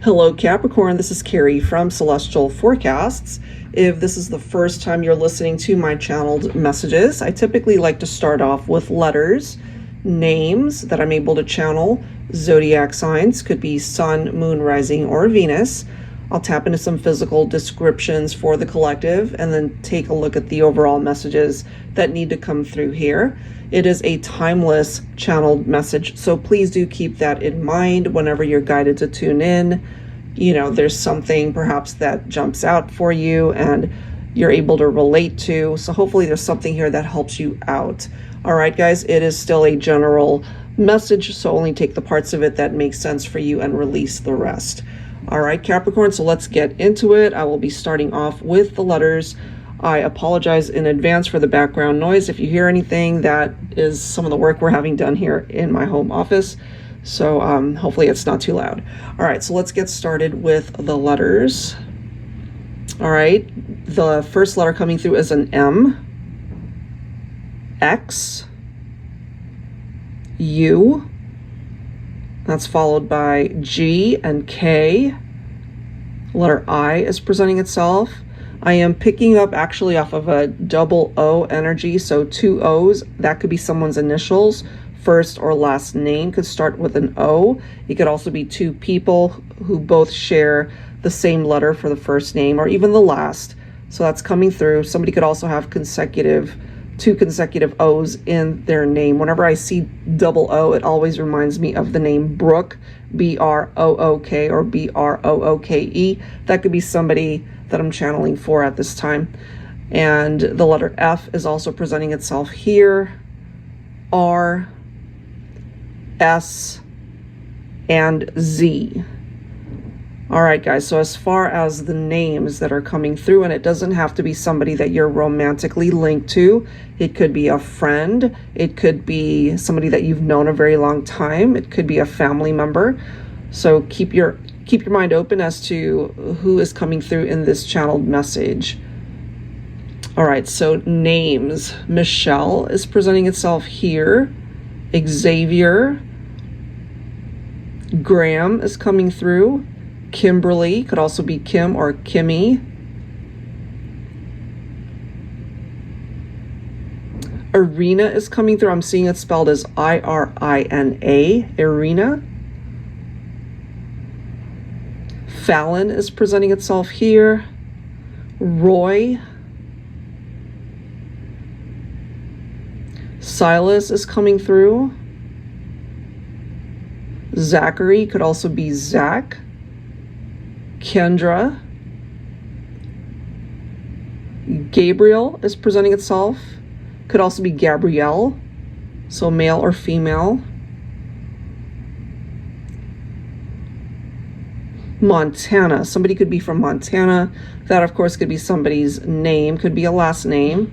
Hello Capricorn, this is Carrie from Celestial Forecasts. If this is the first time you're listening to my channeled messages, I typically like to start off with letters, names that I'm able to channel, zodiac signs, could be Sun, Moon, Rising, or Venus. I'll tap into some physical descriptions for the collective and then take a look at the overall messages that need to come through here. It is a timeless channeled message, so please do keep that in mind whenever you're guided to tune in. You know, there's something perhaps that jumps out for you and you're able to relate to. So hopefully there's something here that helps you out. All right, guys, it is still a general message, so only take the parts of it that make sense for you and release the rest. All right, Capricorn, so let's get into it. I will be starting off with the letters. I apologize in advance for the background noise. If you hear anything, that is some of the work we're having done here in my home office. So hopefully it's not too loud. All right, so let's get started with the letters. All right, the first letter coming through is an M, X, U. That's followed by G and K. Letter I is presenting itself. I am picking up actually off of a double O energy, so two O's. That could be someone's initials. First or last name could start with an O. It could also be two people who both share the same letter for the first name or even the last. So that's coming through. Somebody could also have two consecutive O's in their name. Whenever I see double O, it always reminds me of the name Brooke, B-R-O-O-K or B-R-O-O-K-E. That could be somebody that I'm channeling for at this time. And the letter F is also presenting itself here. R, S, and Z. All right, guys, so as far as the names that are coming through, and it doesn't have to be somebody that you're romantically linked to. It could be a friend. It could be somebody that you've known a very long time. It could be a family member. So keep your mind open as to who is coming through in this channeled message. All right, so names. Michelle is presenting itself here. Xavier. Graham is coming through. Kimberly, could also be Kim or Kimmy. Irina is coming through. I'm seeing it spelled as I-R-I-N-A, Irina. Fallon is presenting itself here. Roy. Silas is coming through. Zachary, could also be Zach. Kendra. Gabriel is presenting itself. Could also be Gabrielle, so male or female. Montana, somebody could be from Montana. That, of course, could be somebody's name, could be a last name.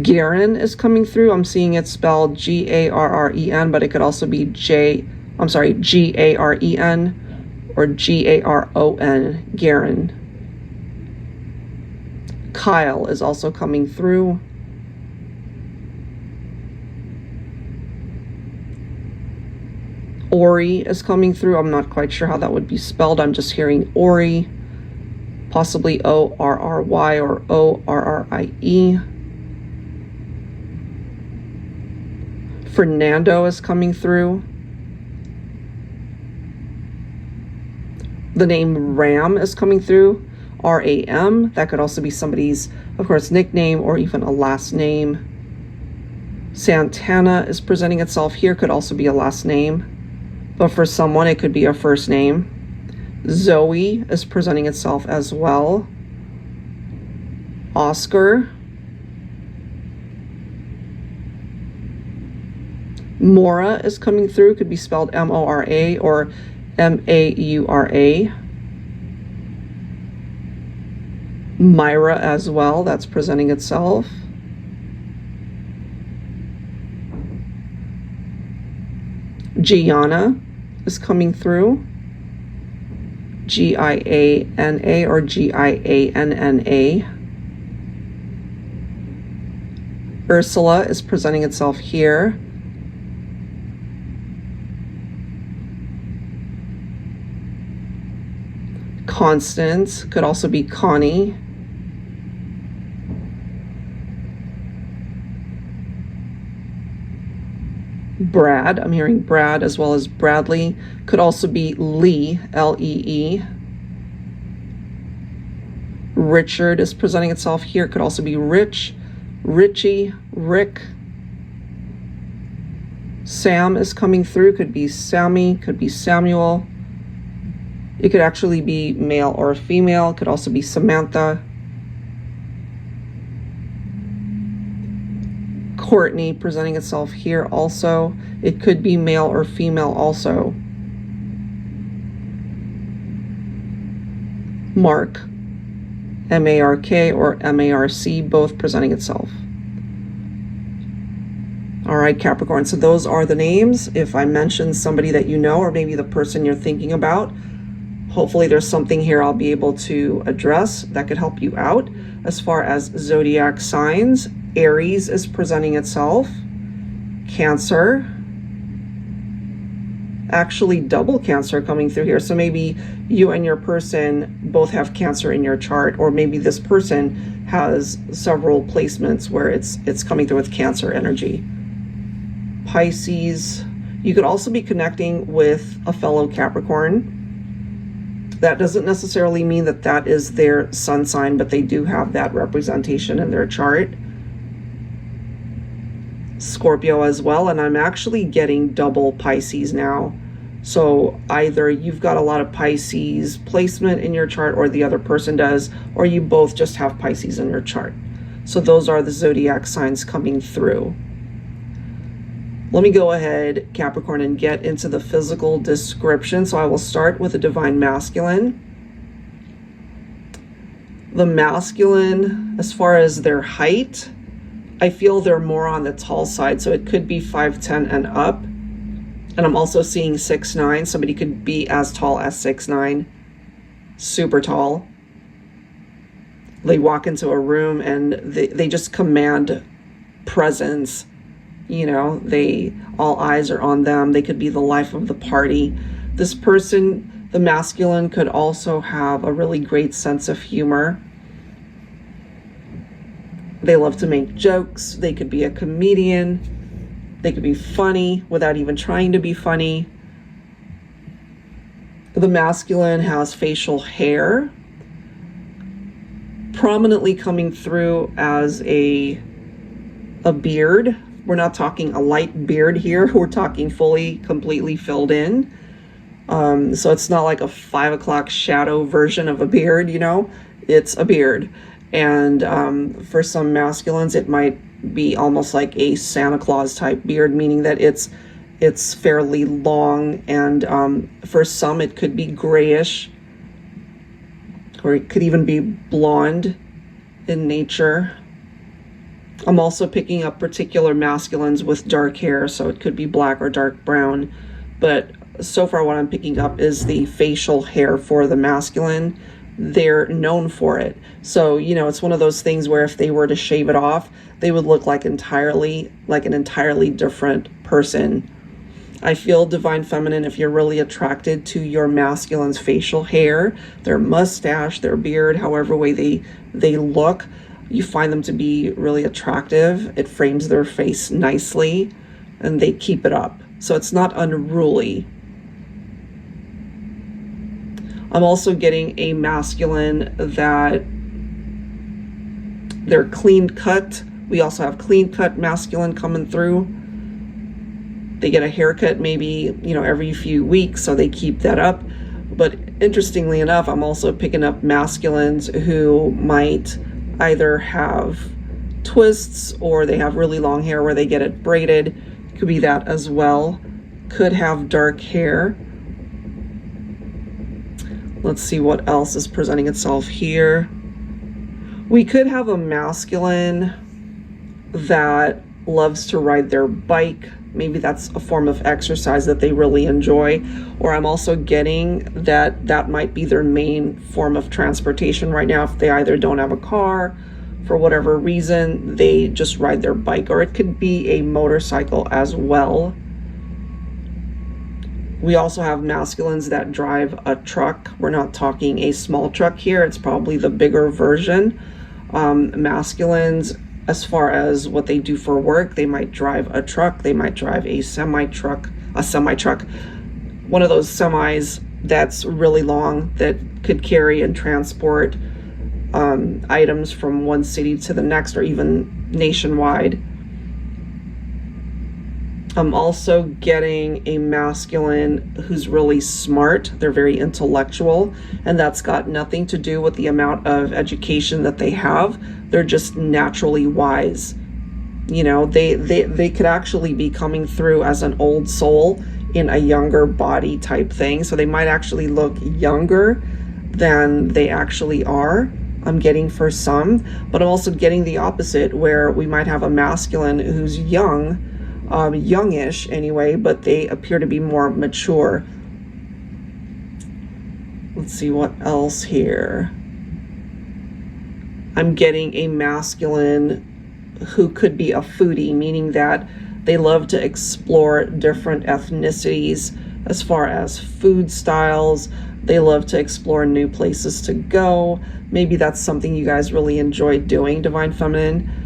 Garen is coming through. I'm seeing it spelled G-A-R-R-E-N, but it could also be G-A-R-E-N or G-A-R-O-N, Garen. Kyle is also coming through. Ori is coming through. I'm not quite sure how that would be spelled. I'm just hearing Ori, possibly O-R-R-Y or O-R-R-I-E. Fernando is coming through. The name Ram is coming through. R-A-M. That could also be somebody's, of course, nickname or even a last name. Santana is presenting itself here. Could also be a last name. But for someone, it could be a first name. Zoe is presenting itself as well. Oscar. Mora is coming through. Could be spelled M-O-R-A or M-A-U-R-A. Myra as well. That's presenting itself. Gianna is coming through. G-I-A-N-A or G-I-A-N-N-A. Ursula is presenting itself here. Constance, could also be Connie. Brad, I'm hearing Brad as well as Bradley. Could also be Lee, L-E-E. Richard is presenting itself here. Could also be Rich, Richie, Rick. Sam is coming through. Could be Sammy, could be Samuel. It could actually be male or female. Could also be Samantha. Courtney presenting itself here also. It could be male or female also. Mark, M-A-R-K or M-A-R-C, both presenting itself. All right, Capricorn, so those are the names. If I mention somebody that you know, or maybe the person you're thinking about, hopefully there's something here I'll be able to address that could help you out. As far as zodiac signs, Aries is presenting itself. Cancer. Actually double Cancer coming through here. So maybe you and your person both have Cancer in your chart, or maybe this person has several placements where it's coming through with Cancer energy. Pisces. You could also be connecting with a fellow Capricorn. That doesn't necessarily mean that that is their sun sign, but they do have that representation in their chart. Scorpio as well, and I'm actually getting double Pisces now. So either you've got a lot of Pisces placement in your chart, or the other person does, or you both just have Pisces in your chart. So those are the zodiac signs coming through. Let me go ahead, Capricorn, and get into the physical description. So I will start with the divine masculine. The masculine, as far as their height, I feel they're more on the tall side. So it could be 5'10" and up. And I'm also seeing 6'9". Somebody could be as tall as 6'9", super tall. They walk into a room and they just command presence. You know, all eyes are on them. They could be the life of the party. This person, the masculine, could also have a really great sense of humor. They love to make jokes. They could be a comedian. They could be funny without even trying to be funny. The masculine has facial hair, prominently coming through as a beard. We're not talking a light beard here. We're talking fully, completely filled in. So it's not like a 5 o'clock shadow version of a beard, you know, it's a beard. And for some masculines, it might be almost like a Santa Claus type beard, meaning that it's fairly long. And for some, it could be grayish, or it could even be blonde in nature. I'm also picking up particular masculines with dark hair, so it could be black or dark brown. But so far what I'm picking up is the facial hair for the masculine. They're known for it. So, you know, it's one of those things where if they were to shave it off, they would look like an entirely different person. I feel divine feminine, if you're really attracted to your masculine's facial hair, their mustache, their beard, however way they look, you find them to be really attractive. It frames their face nicely and they keep it up. So it's not unruly. I'm also getting a masculine that they're clean cut. We also have clean cut masculine coming through. They get a haircut maybe, you know, every few weeks, so they keep that up. But interestingly enough, I'm also picking up masculines who might either have twists or they have really long hair where they get it braided. Could be that as well. Could have dark hair. Let's see what else is presenting itself here. We could have a masculine that loves to ride their bike. Maybe that's a form of exercise that they really enjoy. Or I'm also getting that might be their main form of transportation right now. If they either don't have a car, for whatever reason, they just ride their bike. Or it could be a motorcycle as well. We also have masculines that drive a truck. We're not talking a small truck here. It's probably the bigger version. Masculines, as far as what they do for work, they might drive a truck. They might drive a semi-truck, one of those semis that's really long that could carry and transport items from one city to the next or even nationwide. I'm also getting a masculine who's really smart. They're very intellectual, and that's got nothing to do with the amount of education that they have. They're just naturally wise. You know, they could actually be coming through as an old soul in a younger body type thing. So they might actually look younger than they actually are. I'm getting for some, but I'm also getting the opposite, where we might have a masculine who's young, youngish anyway, but they appear to be more mature. Let's see what else here. I'm getting a masculine who could be a foodie, meaning that they love to explore different ethnicities as far as food styles. They love to explore new places to go. Maybe that's something you guys really enjoy doing, Divine Feminine.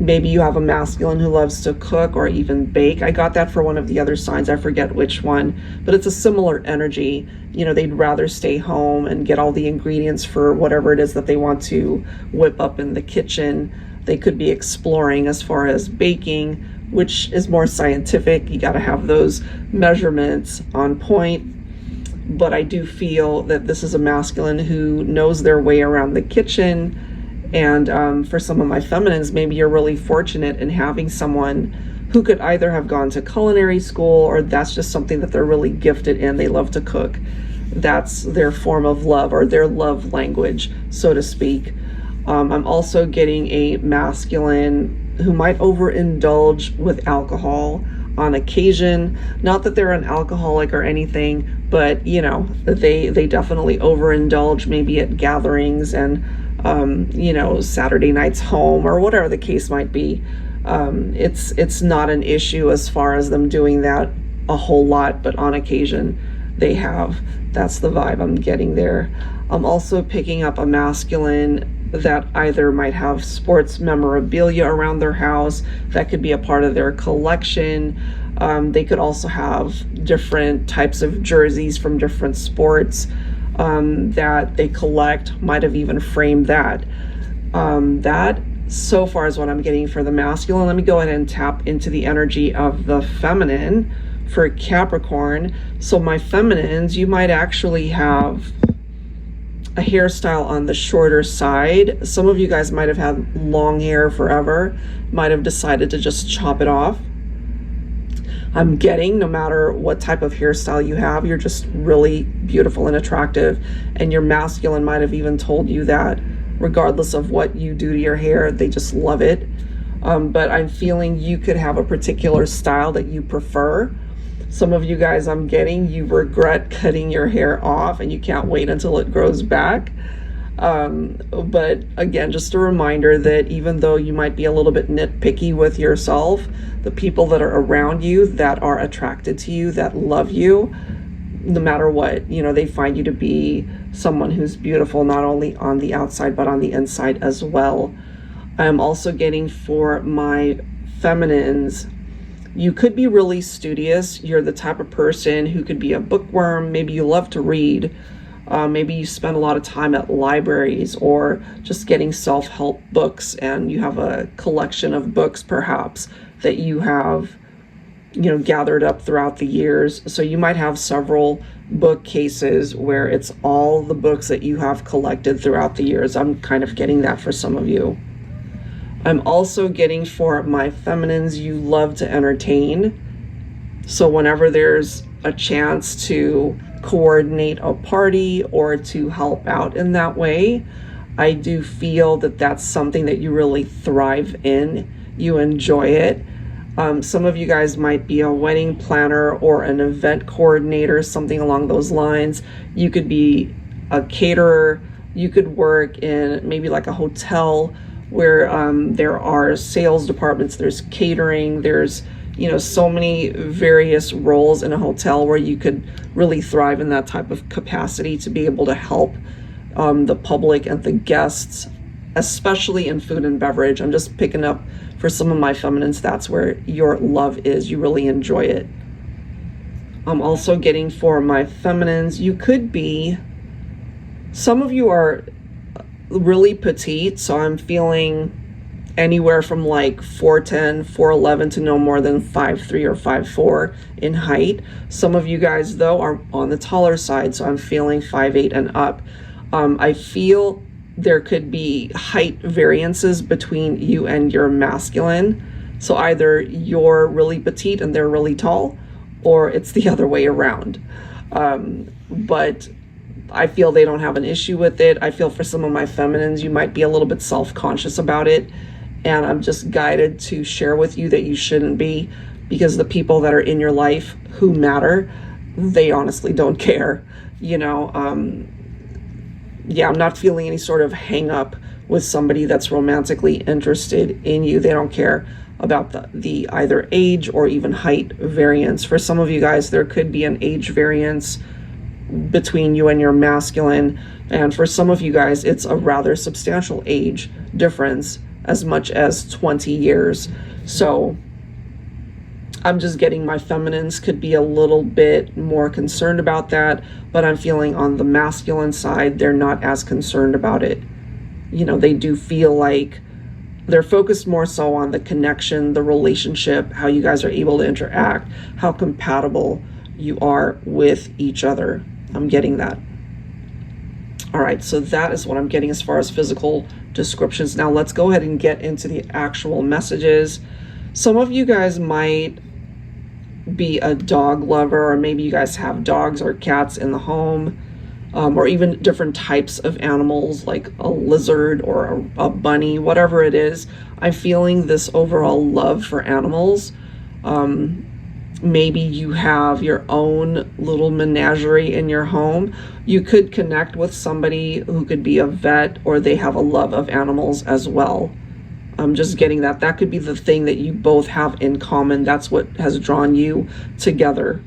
Maybe you have a masculine who loves to cook or even bake. I got that for one of the other signs. I forget which one, but it's a similar energy. You know, they'd rather stay home and get all the ingredients for whatever it is that they want to whip up in the kitchen. They could be exploring as far as baking, which is more scientific. You got to have those measurements on point. But I do feel that this is a masculine who knows their way around the kitchen. And for some of my feminines, maybe you're really fortunate in having someone who could either have gone to culinary school, or that's just something that they're really gifted in. They love to cook. That's their form of love, or their love language, so to speak. I'm also getting a masculine who might overindulge with alcohol on occasion. Not that they're an alcoholic or anything, but you know, they definitely overindulge, maybe at gatherings and you know, Saturday nights home or whatever the case might be. It's not an issue as far as them doing that a whole lot, but on occasion they have. That's the vibe I'm getting there. I'm also picking up a masculine that either might have sports memorabilia around their house that could be a part of their collection. They could also have different types of jerseys from different sports that they collect, might have even framed that. That so far is what I'm getting for the masculine. Let me go ahead and tap into the energy of the feminine for Capricorn. So my feminines, you might actually have a hairstyle on the shorter side. Some of you guys might have had long hair forever, might have decided to just chop it off. I'm getting, no matter what type of hairstyle you have, you're just really beautiful and attractive. And your masculine might have even told you that regardless of what you do to your hair, they just love it. But I'm feeling you could have a particular style that you prefer. Some of you guys, I'm getting, you regret cutting your hair off and you can't wait until it grows back. But again, just a reminder that even though you might be a little bit nitpicky with yourself, the people that are around you that are attracted to you, that love you, no matter what, you know, they find you to be someone who's beautiful, not only on the outside, but on the inside as well. I'm also getting for my feminines, you could be really studious. You're the type of person who could be a bookworm. Maybe you love to read. Maybe you spend a lot of time at libraries or just getting self-help books, and you have a collection of books perhaps that you have, you know, gathered up throughout the years. So you might have several bookcases where it's all the books that you have collected throughout the years. I'm kind of getting that for some of you. I'm also getting for my feminines, you love to entertain. So whenever there's a chance to coordinate a party or to help out in that way, I do feel that that's something that you really thrive in. You enjoy it. Some of you guys might be a wedding planner or an event coordinator, something along those lines. You could be a caterer. You could work in maybe like a hotel where there are sales departments, there's catering, there's, you know, so many various roles in a hotel where you could really thrive in that type of capacity to be able to help the public and the guests, especially in food and beverage. I'm just picking up for some of my feminines, that's where your love is. You really enjoy it. I'm also getting for my feminines, you could be, some of you are really petite, so I'm feeling anywhere from like 4'10", 4'11" to no more than 5'3" or 5'4" in height. Some of you guys though are on the taller side, so I'm feeling 5'8" and up. I feel there could be height variances between you and your masculine. So either you're really petite and they're really tall, or it's the other way around. But I feel they don't have an issue with it. I feel for some of my feminines, you might be a little bit self-conscious about it. And I'm just guided to share with you that you shouldn't be, because the people that are in your life who matter, they honestly don't care. You know, yeah, I'm not feeling any sort of hang up with somebody that's romantically interested in you. They don't care about the either age or even height variance. For some of you guys, there could be an age variance between you and your masculine. And for some of you guys, it's a rather substantial age difference, as much as 20 years. So I'm just getting my feminines could be a little bit more concerned about that, but I'm feeling on the masculine side, they're not as concerned about it. You know, they do feel like they're focused more so on the connection, the relationship, how you guys are able to interact, how compatible you are with each other. I'm getting that. All right, so that is what I'm getting as far as physical descriptions. Now let's go ahead and get into the actual messages. Some of you guys might be a dog lover, or maybe you guys have dogs or cats in the home, or even different types of animals like a lizard or a bunny, whatever it is. I'm feeling this overall love for animals. Maybe you have your own little menagerie in your home. You could connect with somebody who could be a vet, or they have a love of animals as well. I'm just getting that. That could be the thing that you both have in common. That's what has drawn you together.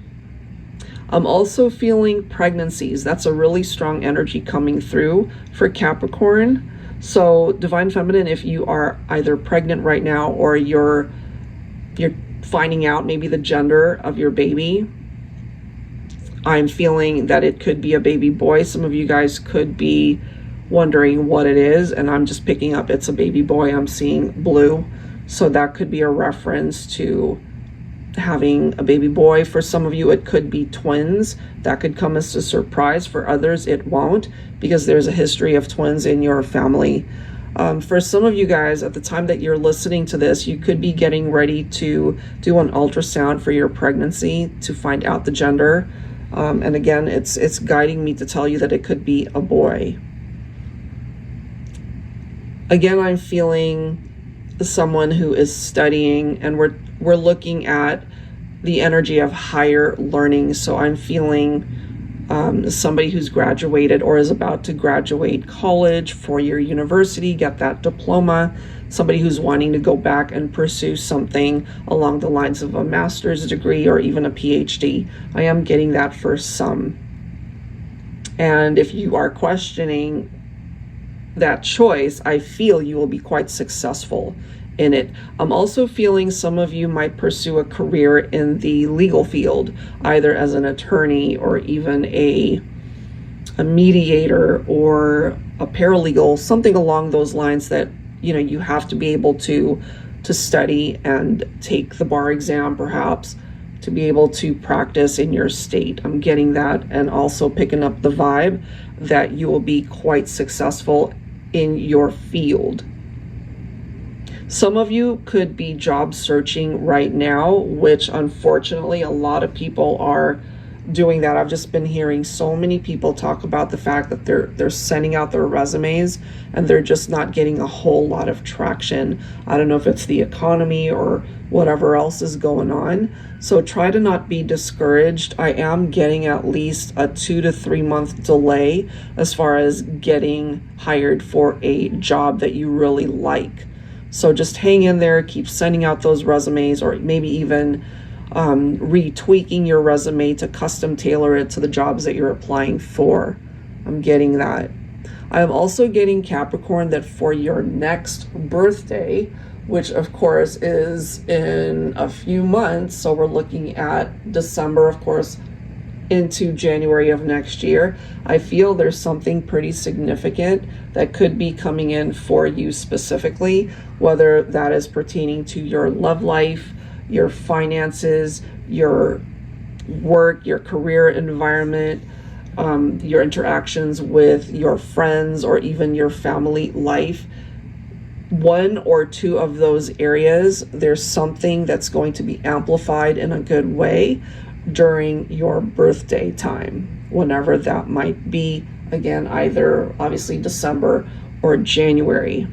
I'm also feeling pregnancies. That's a really strong energy coming through for Capricorn. So Divine Feminine, if you are either pregnant right now, or you're finding out maybe the gender of your baby, I'm feeling that it could be a baby boy. Some of you guys could be wondering what it is, and I'm just picking up it's a baby boy. I'm seeing blue, so that could be a reference to having a baby boy. For some of you, it could be twins. That could come as a surprise. For others, it won't, because there's a history of twins in your family. For some of you guys, at the time that you're listening to this, you could be getting ready to do an ultrasound for your pregnancy to find out the gender. And again, it's guiding me to tell you that it could be a boy. Again, I'm feeling someone who is studying, and we're looking at the energy of higher learning. So I'm feeling somebody who's graduated or is about to graduate college, four-year university, get that diploma, somebody who's wanting to go back and pursue something along the lines of a master's degree or even a PhD. I am getting that for some. And if you are questioning that choice, I feel you will be quite successful in it. I'm also feeling some of you might pursue a career in the legal field, either as an attorney or even a mediator or a paralegal, something along those lines that, you know, you have to be able to study and take the bar exam perhaps to be able to practice in your state. I'm getting that, and also picking up the vibe that you will be quite successful in your field. Some of you could be job searching right now, which unfortunately a lot of people are doing that. I've just been hearing so many people talk about the fact that they're sending out their resumes and they're just not getting a whole lot of traction. I don't know if it's the economy or whatever else is going on. So try to not be discouraged. I am getting at least a 2 to 3 month delay as far as getting hired for a job that you really like. So just hang in there, keep sending out those resumes, or maybe even retweaking your resume to custom tailor it to the jobs that you're applying for. I'm getting that. I'm also getting, Capricorn, that for your next birthday, which of course is in a few months, so we're looking at December, of course, into January of next year, I feel there's something pretty significant that could be coming in for you specifically, whether that is pertaining to your love life, your finances, your work, your career environment, your interactions with your friends, or even your family life. One or two of those areas, there's something that's going to be amplified in a good way during your birthday time, whenever that might be. Again, either obviously December or January.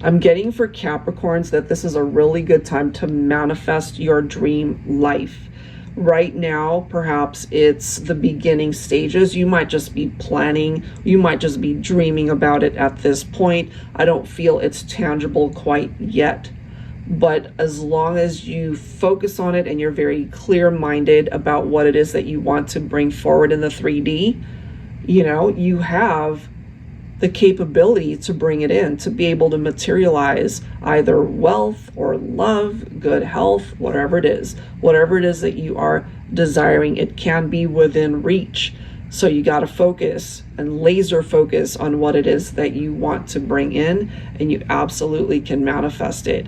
I'm getting for Capricorns that this is a really good time to manifest your dream life. Right now, perhaps it's the beginning stages. You might just be planning, you might just be dreaming about it at this point. I don't feel it's tangible quite yet. But as long as you focus on it and you're very clear-minded about what it is that you want to bring forward in the 3D, you know, you have the capability to bring it in, to be able to materialize either wealth or love, good health, whatever it is that you are desiring. It can be within reach. So you got to focus and laser focus on what it is that you want to bring in, and you absolutely can manifest it.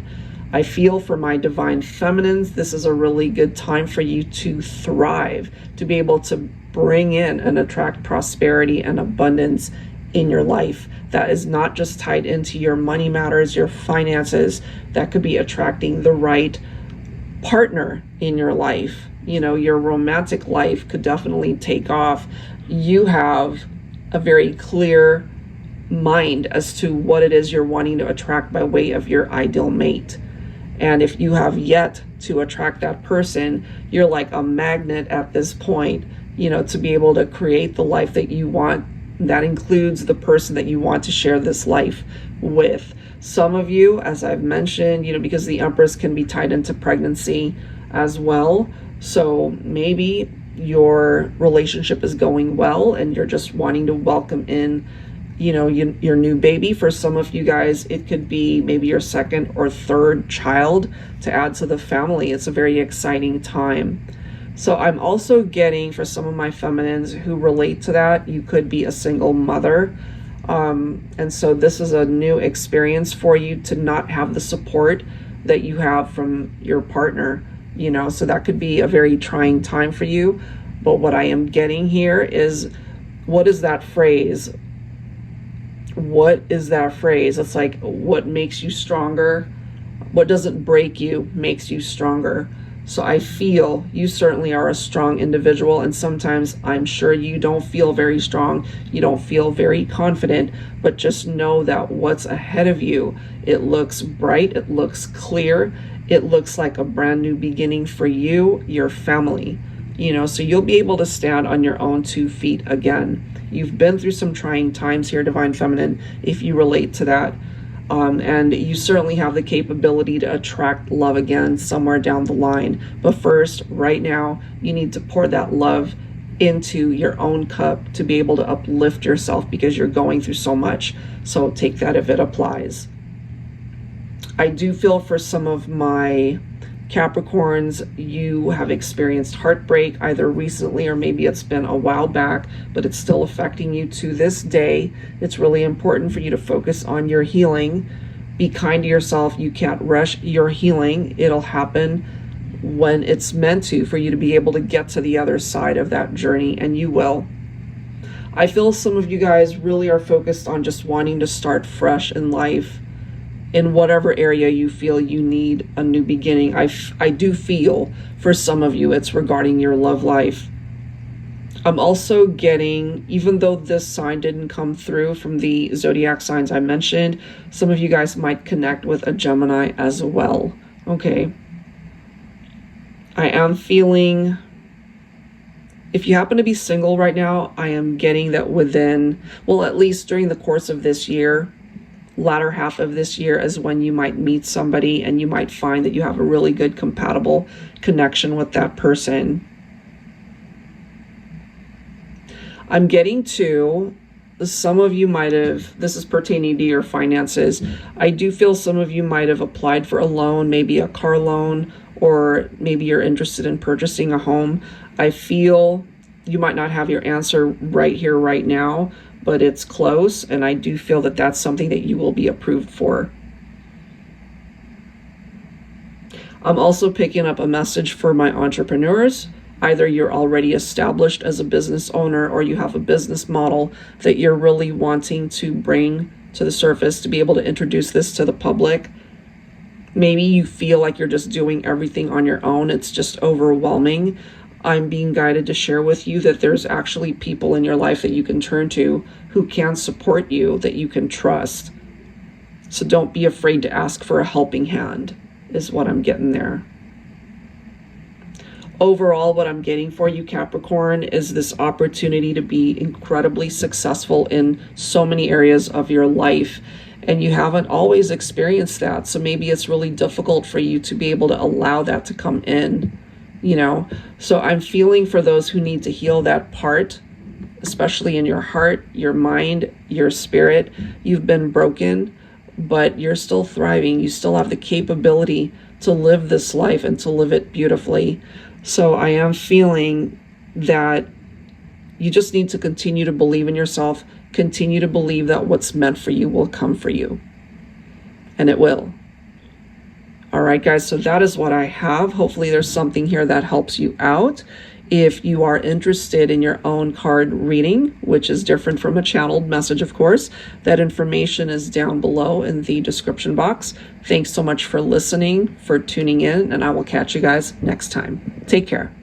I feel for my divine feminines, this is a really good time for you to thrive, to be able to bring in and attract prosperity and abundance in your life that is not just tied into your money matters, your finances. That could be attracting the right partner in your life. You know, your romantic life could definitely take off. You have a very clear mind as to what it is you're wanting to attract by way of your ideal mate. And if you have yet to attract that person, you're like a magnet at this point, you know, to be able to create the life that you want. That includes the person that you want to share this life with. Some of you, as I've mentioned, you know, because the Empress can be tied into pregnancy as well. So maybe your relationship is going well and you're just wanting to welcome in, you know, your new baby. For some of you guys, it could be maybe your second or third child to add to the family. It's a very exciting time. So I'm also getting, for some of my feminines who relate to that, you could be a single mother. And so this is a new experience for you to not have the support that you have from your partner, you know, so that could be a very trying time for you. But what I am getting here is, what is that phrase? What is that phrase? It's like, what makes you stronger? What doesn't break you makes you stronger. So I feel you certainly are a strong individual, and sometimes I'm sure you don't feel very strong, you don't feel very confident, but just know that what's ahead of you, it looks bright, it looks clear, it looks like a brand new beginning for you, your family, you know, so you'll be able to stand on your own 2 feet again. You've been through some trying times here, Divine Feminine, if you relate to that. And you certainly have the capability to attract love again somewhere down the line. But first, right now, you need to pour that love into your own cup to be able to uplift yourself, because you're going through so much. So take that if it applies. I do feel for some of my Capricorns, you have experienced heartbreak either recently or maybe it's been a while back, but it's still affecting you to this day. It's really important for you to focus on your healing. Be kind to yourself. You can't rush your healing. It'll happen when it's meant to, for you to be able to get to the other side of that journey, and you will. I feel some of you guys really are focused on just wanting to start fresh in life. In whatever area you feel you need a new beginning. I do feel for some of you it's regarding your love life. I'm also getting, even though this sign didn't come through from the zodiac signs I mentioned, some of you guys might connect with a Gemini as well. Okay. I am feeling, if you happen to be single right now, I am getting that within, well, at least during the course of this year, latter half of this year is when you might meet somebody and you might find that you have a really good compatible connection with that person. I'm getting to, some of you might have, this is pertaining to your finances. I do feel some of you might have applied for a loan, maybe a car loan, or maybe you're interested in purchasing a home. I feel you might not have your answer right here, right now, but it's close. And I do feel that that's something that you will be approved for. I'm also picking up a message for my entrepreneurs. Either you're already established as a business owner or you have a business model that you're really wanting to bring to the surface to be able to introduce this to the public. Maybe you feel like you're just doing everything on your own. It's just overwhelming. I'm being guided to share with you that there's actually people in your life that you can turn to who can support you, that you can trust. So don't be afraid to ask for a helping hand, is what I'm getting there. Overall, what I'm getting for you, Capricorn, is this opportunity to be incredibly successful in so many areas of your life. And you haven't always experienced that. So maybe it's really difficult for you to be able to allow that to come in, you know. So I'm feeling for those who need to heal that part, especially in your heart, your mind, your spirit. You've been broken, but you're still thriving. You still have the capability to live this life and to live it beautifully. So I am feeling that you just need to continue to believe in yourself, continue to believe that what's meant for you will come for you. And it will. All right, guys, so that is what I have. Hopefully there's something here that helps you out. If you are interested in your own card reading, which is different from a channeled message, of course, that information is down below in the description box. Thanks so much for listening, for tuning in, and I will catch you guys next time. Take care.